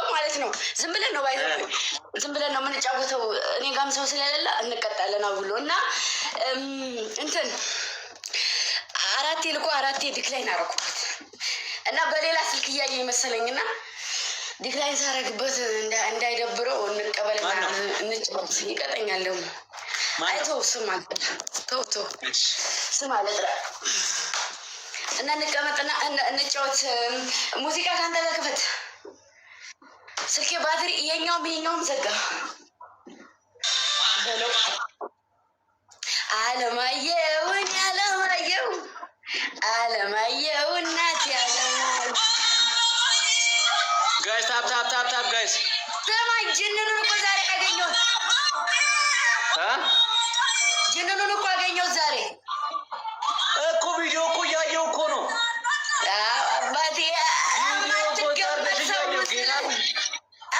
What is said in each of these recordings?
ጸብ ማለት ነው። ዝም ብለን ነው ባይዘው ዝም ብለን ነው የምንጫወተው። እኔ ጋም ሰው ስለሌለ እንቀጣለን ብሎ እና እንትን አራቴ ልኮ አራቴ ዲክላይን አደረኩበት እና በሌላ ስልክ እያየኝ መሰለኝና ዲክላይን ሳረግበት እንዳይደብረው እንቀበልና እንጫወት ይቀጠኛል። ደግሞ አይተው ስም አልጥራ ተው ስም አልጥራ እና እንቀመጥና እንጫወት። ሙዚቃ ካንተ ጋር ክፈት። ስልኬ ባትሪ ይሄኛውም ዘጋ። አለማየሁ እናቴ አለማየሁ ጋይስ ታፕ ጋይስ ሰማይ ጅንኑን እኮ ዛሬ አገኘሁት። ጅንኑን እኮ አገኘሁት ዛሬ እኮ ቪዲዮ እኮ እያየሁ እኮ ነው። አባቴ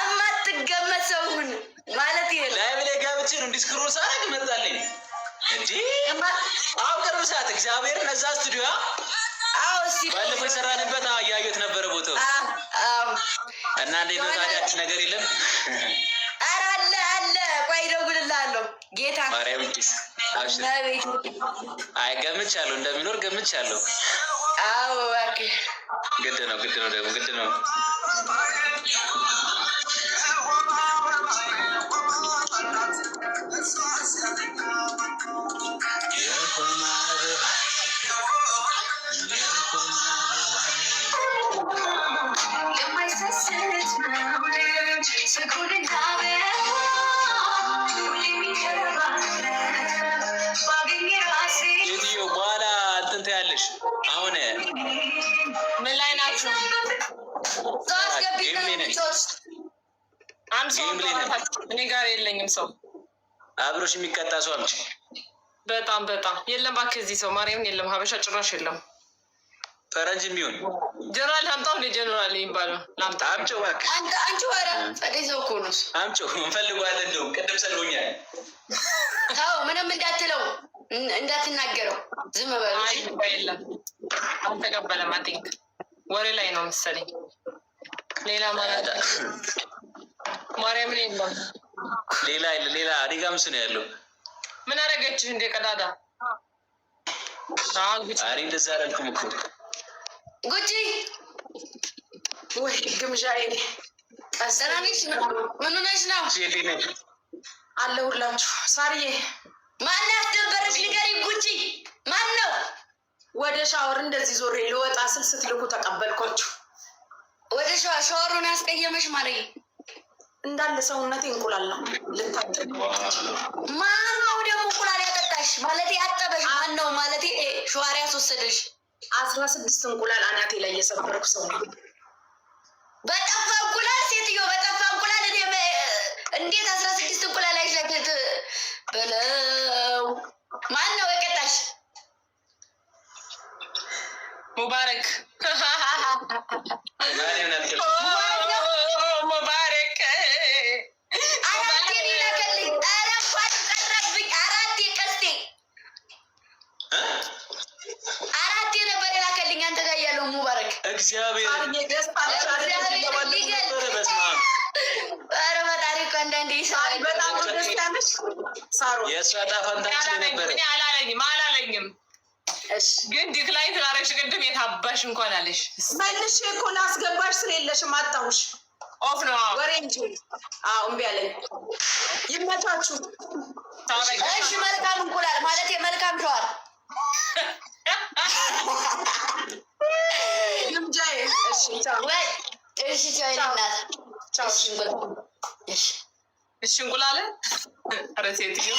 እማትገመት ሰውን ማለት ይሄ ላይቭ ላይ ገብቼ ነው ዲስክሮል ሳረግ መጣልኝ እንዴ አሁን ቅርብ ሰዓት እግዚአብሔር እዛ ስቱዲዮ ባለፈው የሰራንበት እያየሁት ነበረ ቦታው እና እንዴት ነው ታዲያ አዲስ ነገር የለም? ኧረ አለ ቆይ እደውልልሃለሁ። ጌታ ማርያም ኪስ አይ ገምቻለሁ እንደሚኖር ገምቻለሁ። አዎ እባክህ ግድ ነው ደግሞ ግድ ነው። የትዮ በኋላ እንትን ትያለሽ። አሁን ምን ላይ ናችሁ? እኔ ጋር የለኝም ሰው አብሮሽ የሚቀጣ ሰው አምጪ። በጣም የለም እባክህ እዚህ ሰው ማርያምን የለም። ሀበሻ ጭራሽ የለም። ፈረንጅ የሚሆን ጀነራል ላምጣው እንደ ጀነራል የሚባለው ላምጣ። አምጪው እባክህ አንቺ ወራ ጸደይ ሰው እኮ ነው። አምጪው እንፈልገዋለን። እንደውም ቅድም ሰልቦኛል። ታው ምንም እንዳትለው እንዳትናገረው ዝም በል። አይ የለም አልተቀበለም። አቲንክ ወሬ ላይ ነው መሰለኝ። ሌላ ማለት ማርያምን የለም። ሌላ አዲጋምስ ነው ያለው። ምን አደረገችህ እንደ ቀዳዳ? አሪ እንደዛ አላልኩም እኮ ጉቺ ወይ ግምጃዬ ቀሰራኒሽ ምን ሆነሽ ነው? አለሁላችሁ። ሳርዬ ማን ያስደበረሽ ንገሪኝ። ጉቺ ማን ነው? ወደ ሻወር እንደዚህ ዞሬ ልወጣ ስል ስትልኩ ተቀበልኳችሁ። ወደ ሻወሩን ያስቀየመሽ ማርዬ? እንዳለ ሰውነቴ እንቁላል ነው ልታጠብ። ማን ነው ደግሞ እንቁላል ያጠጣሽ? ማለት ያጠበሽ ማን ነው? ማለት ሻወር ያስወሰደሽ? 16 እንቁላል አናቴ ላይ የሰበርኩ ሰው ነው። በጠፋ እንቁላል ሴትዮ፣ በጠፋ እንቁላል እንዴት 16 እንቁላል አይሽለክት በለው። ማን ነው የቀጣሽ? ሙባረክ ሙባረክ አራቴ ሊላከልኝ። ኧረ እንኳን ቀረብኝ። አራቴ ቀስቴ አራቴ ነበር የላከልኝ አንተ ጋር ያለው ሙባረክ። እግዚአብሔር ኧረ ፈጣሪ እኮ አንዳንዴ ይሰራል። በጣም ደስ ያለሽ ሳሮ የእሷ ጣፋንታችን ነበረ። አላለኝም ግን ዲክላይን ስላደረግሽ ቅድም የታባሽ እንኳን አለሽ። መልሼ እኮ ላስገባሽ ስለሌለሽም አጣሁሽ። ኦፍ ነው ወሬ እንጂ እምቢ አለኝ። ይመቻችሁ። እሺ መልካም እንቁላል ማለት የመልካም ሸዋር ልምጃዬ። እሺ ቻው። እሺ ቻው እናት ቻው። እሺ እንቁላል ኧረ ሴትዮ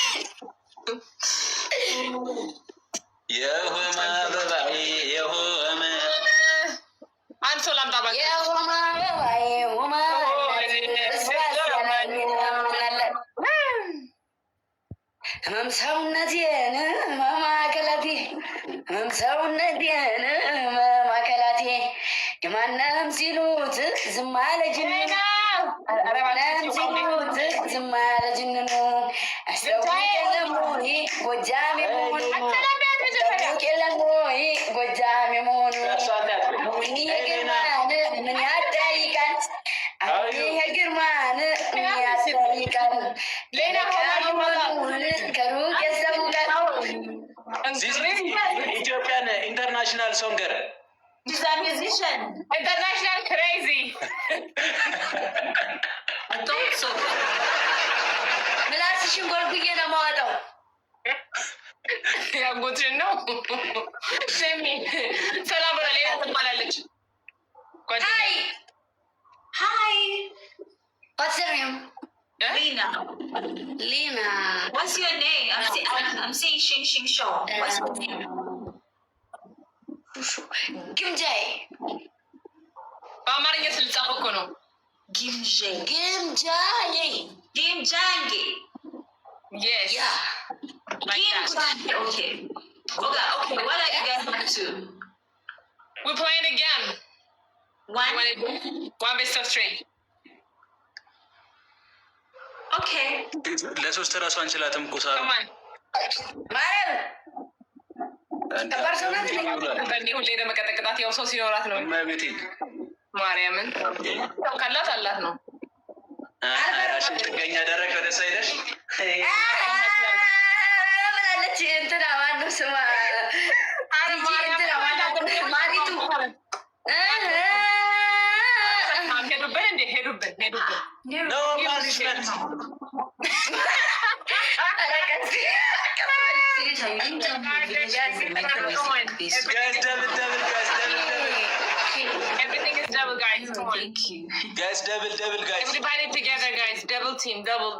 የሆማ አበባዬ የሆማ አንድ ሰው ላምጣ ባክ። የሆማ አበባዬ የሆማ ህመም ሰውነቴን ማዕከላቴ ህመም ሰውነቴን ማዕከላቴ የማንም ሲሉት ዝም አለ ጅንኑ ማንም ሲሉት ዝም አለ ጅንኑ አስተውል የለም ወይ ጎጃም የመሆኑ የለም ወይ ጎጃም የመሆኑ ይሄ ግርማን ምን ያጠይቃል? ይሄ ሌላ ከሩቅ የሰሙ ቀን ኢትዮጵያን ኢንተርናሽናል ሶንገር ኢንተርናሽናል ክሬዚ ምላስሽን ጎልጉዬ ነው የማወጣው። ያጎትን ነው ስሚ ሰላም በላ ሌላ ትባላለች። Hi. What's your name? Lena. Lena. What's your name? I'm saying Shing Shing Show. What's your name? Gimjay. በአማርኛ ስልጻፍ እኮ ነው። Gimjay. Gimjay. Gimjangi. Yes. Yeah. Gimjangi. Okay. Okay. What are you guys up to? We're playing again. One best of three. Okay. ለሶስት ራሱ አንችላትም እኮ ሳሩ ማርያም ሁሌ ለመቀጠቅጣት ያው ሰው ሲኖራት ነው። መቤቴ ማርያምን ሰው ካላት አላት ነው። ራሽን ጥገኛ ደረግ ወደ ሳይደሽ ብላለች። እንትና ማነው ስማ ማሪቱ ሄዱብን ነው ማኒሽመንት guys double guys come on Thank you. guys double guys everybody together guys double team double